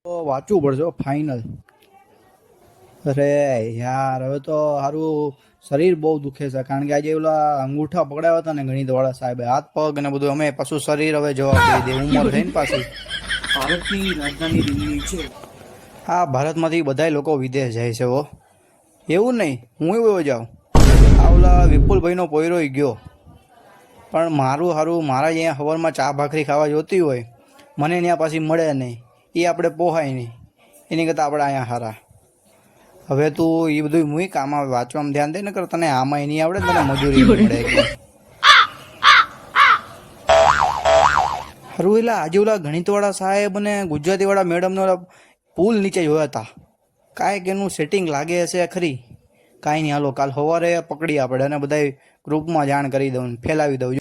તો વાંચવું પડશે ફાઇનલ. અરે યાર હવે તો સારું શરીર બહુ દુખે છે કારણ કે આજે ઓલા અંગૂઠા પકડાવ્યા હતા ને ગણિતવાળા સાહેબે હાથ પગ ને બધું અમે પાછું શરીર હવે જવાબ દઈ દે ઉંમર થઈ ને પાછી. ભારતની રાજધાની દિલ્હી છે. હા ભારતમાંથી બધાય લોકો વિદેશ જાય છે હો. એવું નહીં હું એવું જાઉં. આ ઓલા વિપુલભાઈનો પોયરો ગયો પણ મારું સારું મારા અહીંયા સવારમાં ચા ભાખરી ખાવા જોતી હોય મને ત્યાં પાછી મળે નહીં એ આપણે પોહાય નહીં એની કરતાં આપણે અહીંયા સારા. હવે તું એ બધું મુઈ કામ આવે વાંચવામાં ધ્યાન દે ને કર તને આમાં નહીં આવડે તને મજૂરી મળે એટલે સારું. એટલે આજે ઓલા ગણિતવાળા સાહેબ અને ગુજરાતીવાળા મેડમને ઓલા પુલ નીચે જોયા હતા. કાંઈક એનું સેટિંગ લાગે હશે ખરી. કાંઈ નહીં હાલો કાલ સવારે પકડી આપણે અને બધા ગ્રુપમાં જાણ કરી દઉં ફેલાવી દઉં.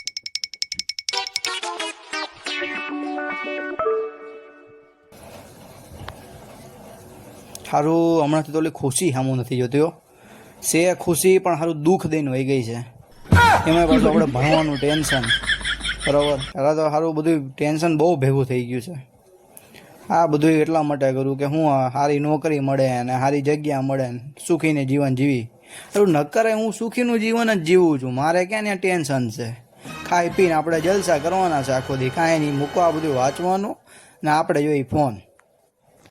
સારું હમણાંથી તો ઓલી ખુશી સામું નથી જોતી હો. છે ખુશી પણ સારું દુઃખ દઈને વહી ગઈ છે. એમાં પાછું આપણે ભણવાનું ટેન્શન બરાબર. પહેલાં તો સારું બધું ટેન્શન બહુ ભેગું થઈ ગયું છે. આ બધું એટલા માટે કરું કે હું સારી નોકરી મળે ને સારી જગ્યા મળે ને સુખીને જીવન જીવી. સારું નકરે હું સુખીનું જીવન જ જીવું છું. મારે ક્યાં ને ટેન્શન છે. ખાઈ પીને આપણે જલસા કરવાના છે આખો દી. કાંઈ નહીં મૂકવા બધું વાંચવાનું ને આપણે જોઈ ફોન.